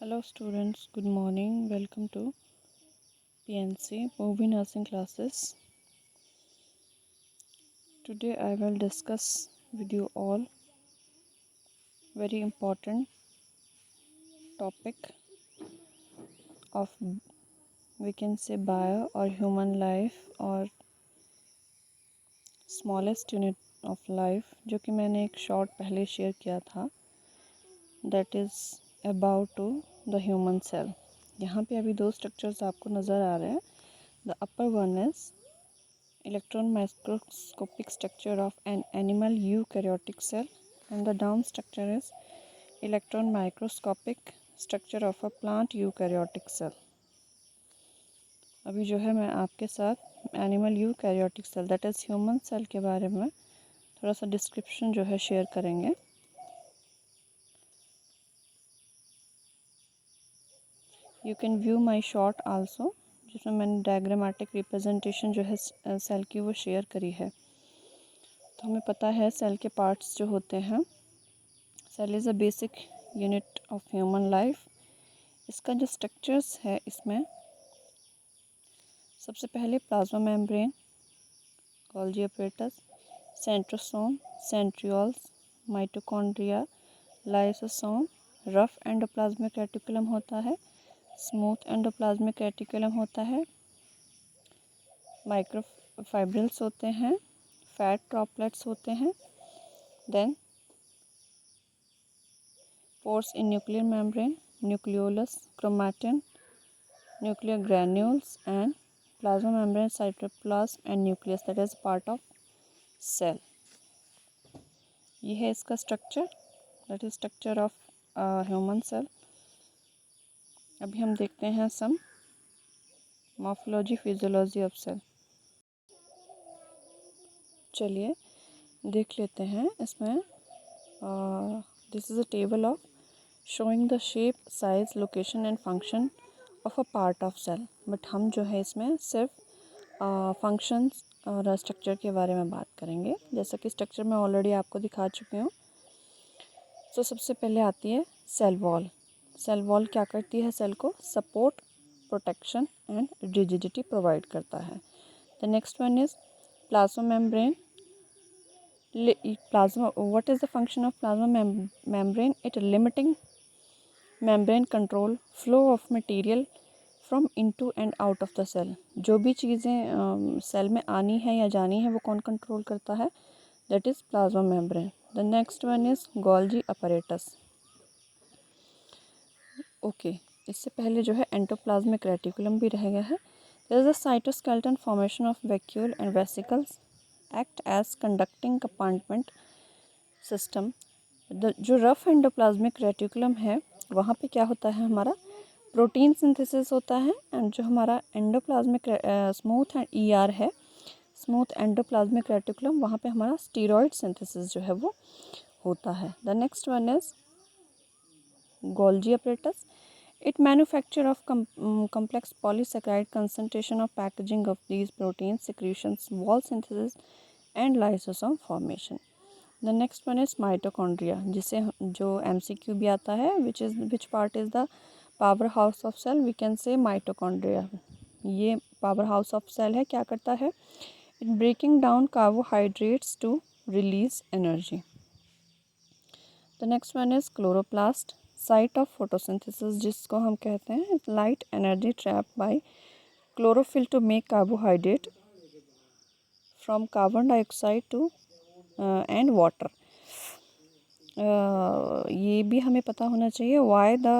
Hello students, good morning. Welcome to PNC Movie Nursing classes. Today I will discuss with you all very important topic of, we can say, bio or human life or smallest unit of life, जो कि मैंने एक short पहले share किया था. That is about to the human cell. यहाँ पे अभी दो स्ट्रक्चर्स आपको नज़र आ रहे हैं. The upper one is electron microscopic structure of an animal eukaryotic cell and the down structure is electron microscopic structure of a plant eukaryotic cell. अभी जो है मैं आपके साथ animal eukaryotic cell that is human cell के बारे में थोड़ा सा डिस्क्रिप्शन जो है शेयर करेंगे. You can view my short also, जिसमें मैंने डायग्रामेटिक रिप्रेजेंटेशन जो है सेल की वो शेयर करी है. तो हमें पता है सेल के पार्ट्स जो होते हैं. Cell is a basic unit of human life. इसका जो स्ट्रक्चर्स है इसमें सबसे पहले plasma membrane, Golgi apparatus, centrosome, centrioles, mitochondria, lysosome, rough endoplasmic reticulum होता है, स्मूथ एंडोप्लाज्मिक रेटिकुलम होता है, माइक्रोफाइब्रिल्स होते हैं, फैट ड्रॉपलेट्स होते हैं, then pores in nuclear membrane, nucleolus, chromatin, nuclear granules and plasma membrane, cytoplasm and nucleus that is part of cell. ये है इसका structure, that is structure of human cell. अभी हम देखते हैं some morphology physiology of cell. चलिए देख लेते हैं इसमें. This is a table of showing the shape, size, location and function of a part of cell. But हम जो है इसमें सिर्फ फंक्शंस और स्ट्रक्चर के बारे में बात करेंगे. जैसा कि स्ट्रक्चर मैं ऑलरेडी आपको दिखा चुकी हूँ. तो सबसे पहले आती है सेल वॉल. सेल वॉल क्या करती है? सेल को support, protection and rigidity provide करता है. The next one is plasma membrane. Plasma, what is the function of plasma membrane? It limiting membrane control flow of material from into and out of the cell. जो भी चीज़ें cell में आनी है या जानी है वो कौन कंट्रोल करता है? That is plasma membrane. The next one is Golgi apparatus. Okay, इससे पहले जो है एंडोप्लाज्मिक रेटिकुलम भी रह गया है. There is a cytoskeleton formation of vacuole and vesicles act as conducting compartment system. जो रफ एंडोप्लाज्मिक रेटिकुलम है वहाँ पे क्या होता है? हमारा प्रोटीन सिंथेसिस होता है. एंड जो हमारा एंडोप्लाज्मिक स्मूथ एंड ER है, स्मूथ एंडोप्लाज्मिक रेटिकुलम, वहाँ पे हमारा स्टीरॉयड सिंथेसिस जो है वो होता है. The next one is Golgi apparatus. It manufacture of complex polysaccharide concentration of packaging of these proteins, secretions, wall synthesis and lysosome formation. The next one is mitochondria, जिसे जो MCQ भी आता है, which part is the powerhouse of cell? We can say mitochondria. ये powerhouse of cell है. क्या करता है? It breaking down carbohydrates to release energy. The next one is chloroplast, site of photosynthesis, जिसको हम कहते हैं light energy trapped by chlorophyll to make carbohydrate from carbon dioxide to and water. ये भी हमें पता होना चाहिए why the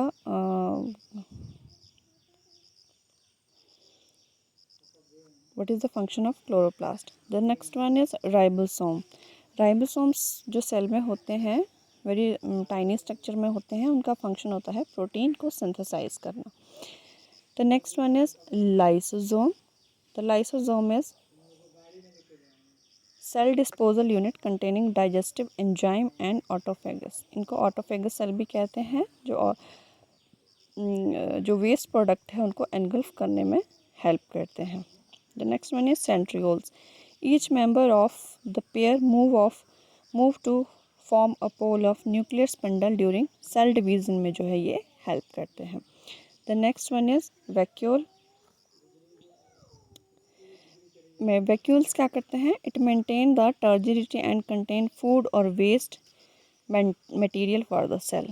what is the function of chloroplast. The next one is ribosome. Ribosomes जो सेल में होते हैं, वेरी टाइनी स्ट्रक्चर में होते हैं. उनका फंक्शन होता है प्रोटीन को सिंथेसाइज करना. The next one is lysosome. The lysosome is cell disposal unit containing digestive enzyme and autophagous. इनको ऑटोफेगस सेल भी कहते हैं. जो वेस्ट प्रोडक्ट है उनको एनगल्फ करने में हेल्प करते हैं. The next one is centrioles. Each member of the pair move to form a pole of nuclear spindle during cell division में जो है ये हेल्प करते हैं। The next one is vacuole. में वैक्यूल्स क्या करते हैं? It maintain the turgidity and contain food और waste material for the cell.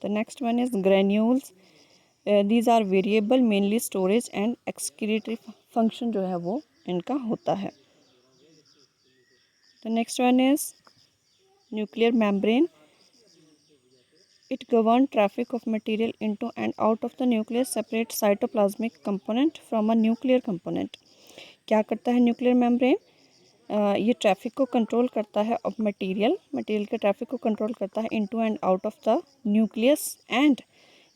The next one is granules. These are variable, mainly storage and excretory function जो है वो इनका होता है। The next one is nuclear membrane. It governs traffic of material into and out of the nucleus, separate cytoplasmic component from a nuclear component. क्या करता है nuclear membrane? ये ट्रैफिक को कंट्रोल करता है ऑफ मटेरियल के ट्रैफिक को control करता है into and out of the nucleus, and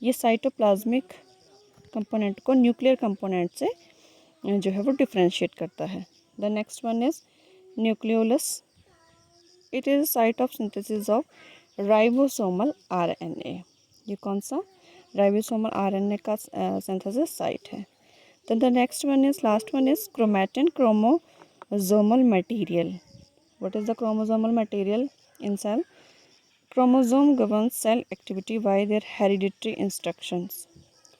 ये साइटोप्लाज्मिक कंपोनेंट को न्यूक्लियर कंपोनेंट से जो है वो डिफ्रेंशिएट करता है। The next one is nucleolus. It is site of synthesis of ribosomal RNA. ये कौन सा? राइबोसोमल आरएनए का सिंथेसिस साइट है। Then the next one is, last one is chromatin, chromosomal material. What is the chromosomal material in cell? Chromosome governs cell activity by their hereditary instructions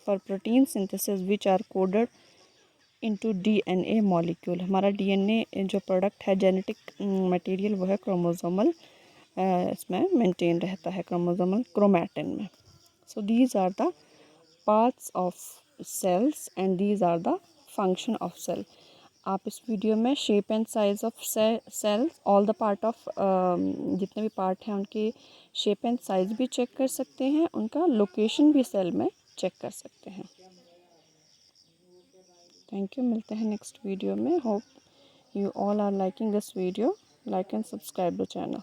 for protein synthesis which are coded into DNA molecule. हमारा DNA जो product है genetic material वो है chromosomal, इसमें maintain रहता है chromosomal chromatin में। So these are the parts of cells and these are the function of cell. आप इस वीडियो में shape and size of cells, all the part of जितने भी पार्ट हैं उनके शेप एंड साइज भी चेक कर सकते हैं, उनका लोकेशन भी सेल में चेक कर सकते हैं। थैंक यू, मिलते हैं नेक्स्ट वीडियो में। Hope you all are liking this video. Like and subscribe the channel.